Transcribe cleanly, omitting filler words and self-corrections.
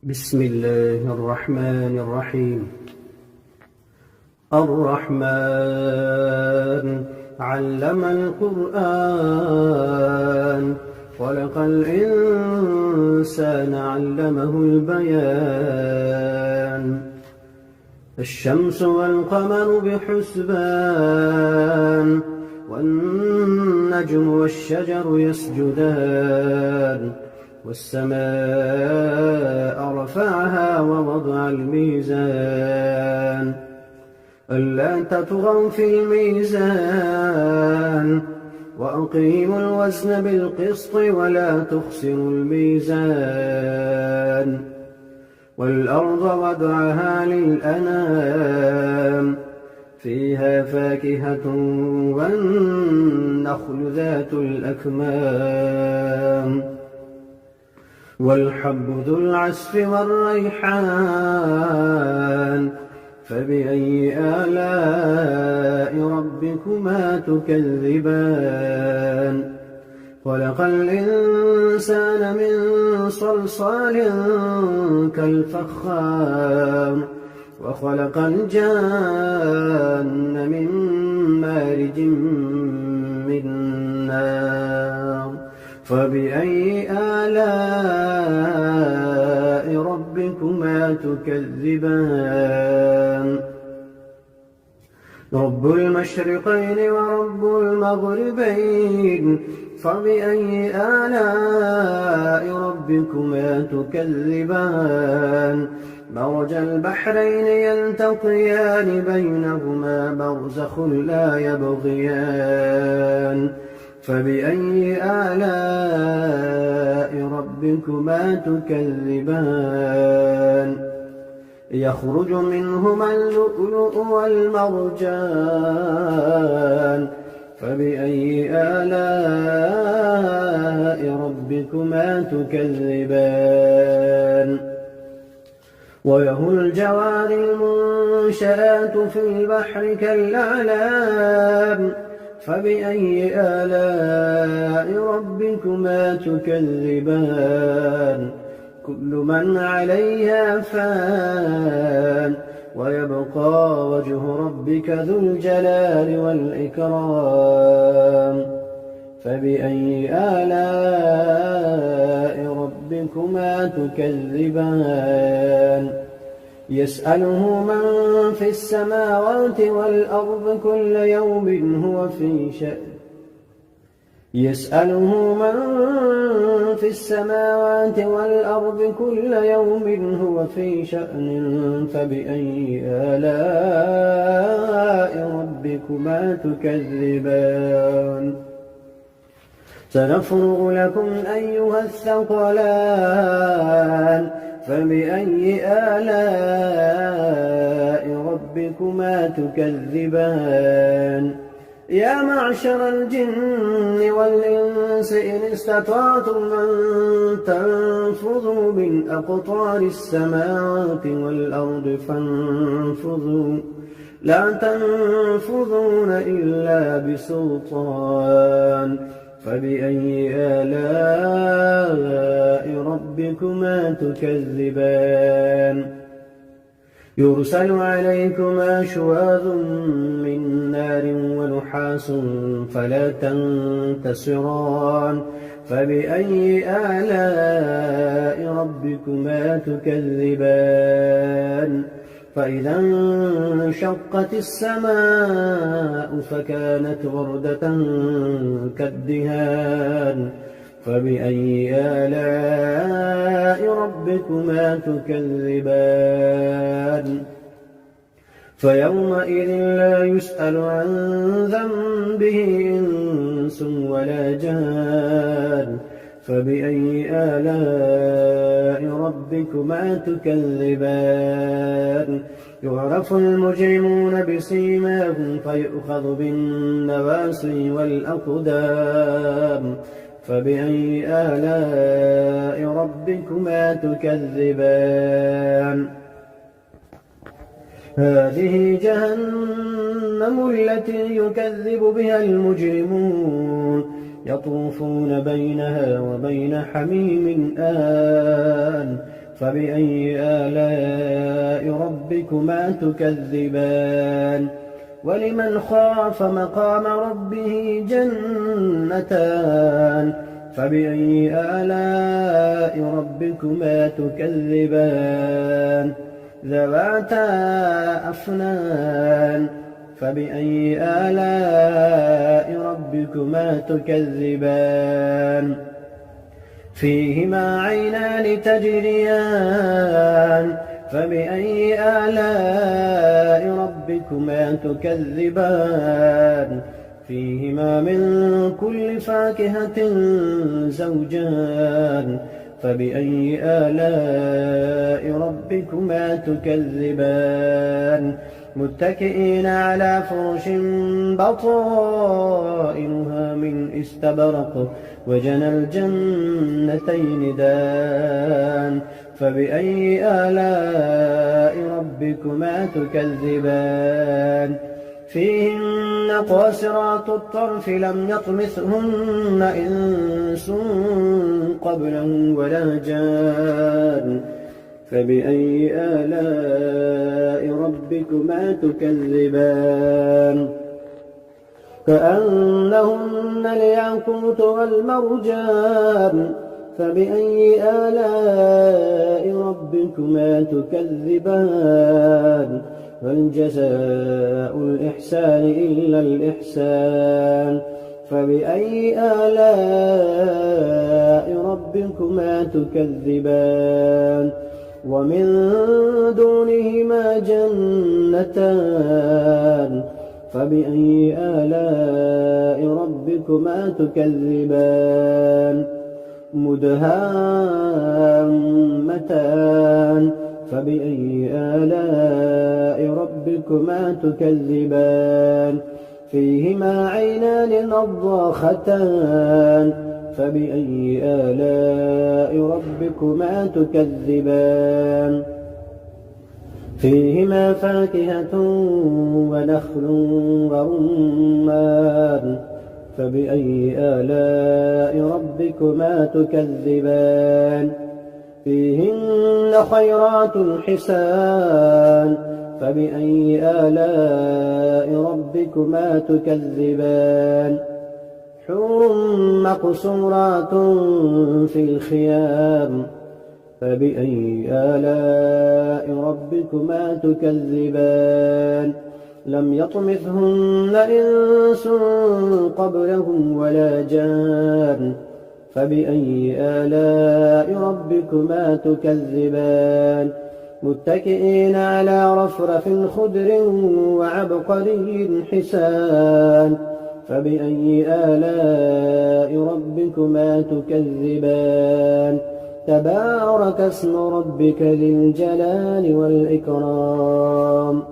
بسم الله الرحمن الرحيم. الرحمن علم القرآن خلق الإنسان علمه البيان. الشمس والقمر بحسبان والنجم والشجر يسجدان والسماء رفعها ووضع الميزان ألا تطغوا في الميزان وأقيموا الوزن بالقسط ولا تخسروا الميزان. والأرض وضعها للأنام فيها فاكهة والنخل ذات الأكمام والحب ذو العصف والريحان فبأي آلاء ربكما تكذبان. خلق الإنسان من صلصال كالفخار وخلق الجان من مارج من نار فبأي آلاء ربكما تكذبان. رب المشرقين ورب المغربين فبأي آلاء ربكما تكذبان. مرج البحرين يلتقيان بينهما برزخ لا يبغيان فبأي آلاء ربكما تكذبان. يخرج منهما اللؤلؤ والمرجان فبأي آلاء ربكما تكذبان. وله الجوار المنشآت في البحر كالأعلام فبأي آلاء ربكما تكذبان. كل من عليها فان ويبقى وجه ربك ذو الجلال والإكرام فبأي آلاء ربكما تكذبان. يسأله من في السماوات والأرض كل يوم هو في شأن. يسأله من في السماوات والأرض كل يوم هو في شأن فبأي آلاء ربكما تكذبان. سنفرغ لكم أيها الثقلان فبأي آلاء ربكما تكذبان. يا معشر الجن والإنس إن استطعتم أن تنفذوا من أقطار السماوات والأرض فانفذوا لا تنفذون إلا بسلطان فبأي آلاء ربكما تكذبان. يرسل عليكما شواظ من نار ونحاس فلا تنتصران فبأي آلاء ربكما تكذبان. فإذا انشقت السماء فكانت وردة كالدهان فبأي آلاء ربكما تكذبان. فيومئذ لا يسأل عن ذنبه إنس ولا جان فبأي آلاء ربكما تكذبان. يعرف المجرمون بسيماهم فيؤخذ بالنواصي والأقدام فبأي آلاء ربكما تكذبان. هذه جهنم التي يكذب بها المجرمون يطوفون بينها وبين حميم آن فبأي آلاء ربكما تكذبان ولمن خاف مقام ربه جنتان فبأي آلاء ربكما تكذبان ذواتا أفنان فبأي آلاء ربكما تكذبان فيهما عينان تجريان فبأي آلاء ربكما تكذبان فيهما من كل فاكهة زوجان فبأي آلاء ربكما تكذبان متكئين على فرش بطائنها من استبرق وجنى الجنتين دان فبأي آلاء ربكما تكذبان فيهن قاصرات الطرف لم يطمثهن إنس قبلهم ولا جان فبأي آلاء ربكما تكذبان كأنهن الياقوت والمرجان فبأي آلاء ربكما تكذبان هل جزاء الإحسان إلا الإحسان فبأي آلاء ربكما تكذبان ومن دونهما جنتان فبأي آلاء ربكما تكذبان مدهامتان فبأي آلاء ربكما تكذبان فيهما عينان نضاختان فبأي آلاء ربكما تكذبان فيهما فاكهة ونخل ورمان فبأي آلاء ربكما تكذبان فيهن خيرات حسان فبأي آلاء ربكما تكذبان حور مقصورات في الخيام فبأي آلاء ربكما تكذبان لم يطمثهن إنس قبلهم ولا جان فبأي آلاء ربكما تكذبان متكئين على رفرف خضر وعبقري حسان فبأي آلاء ربكما تكذبان تبارك اسم ربك ذي الجلال والإكرام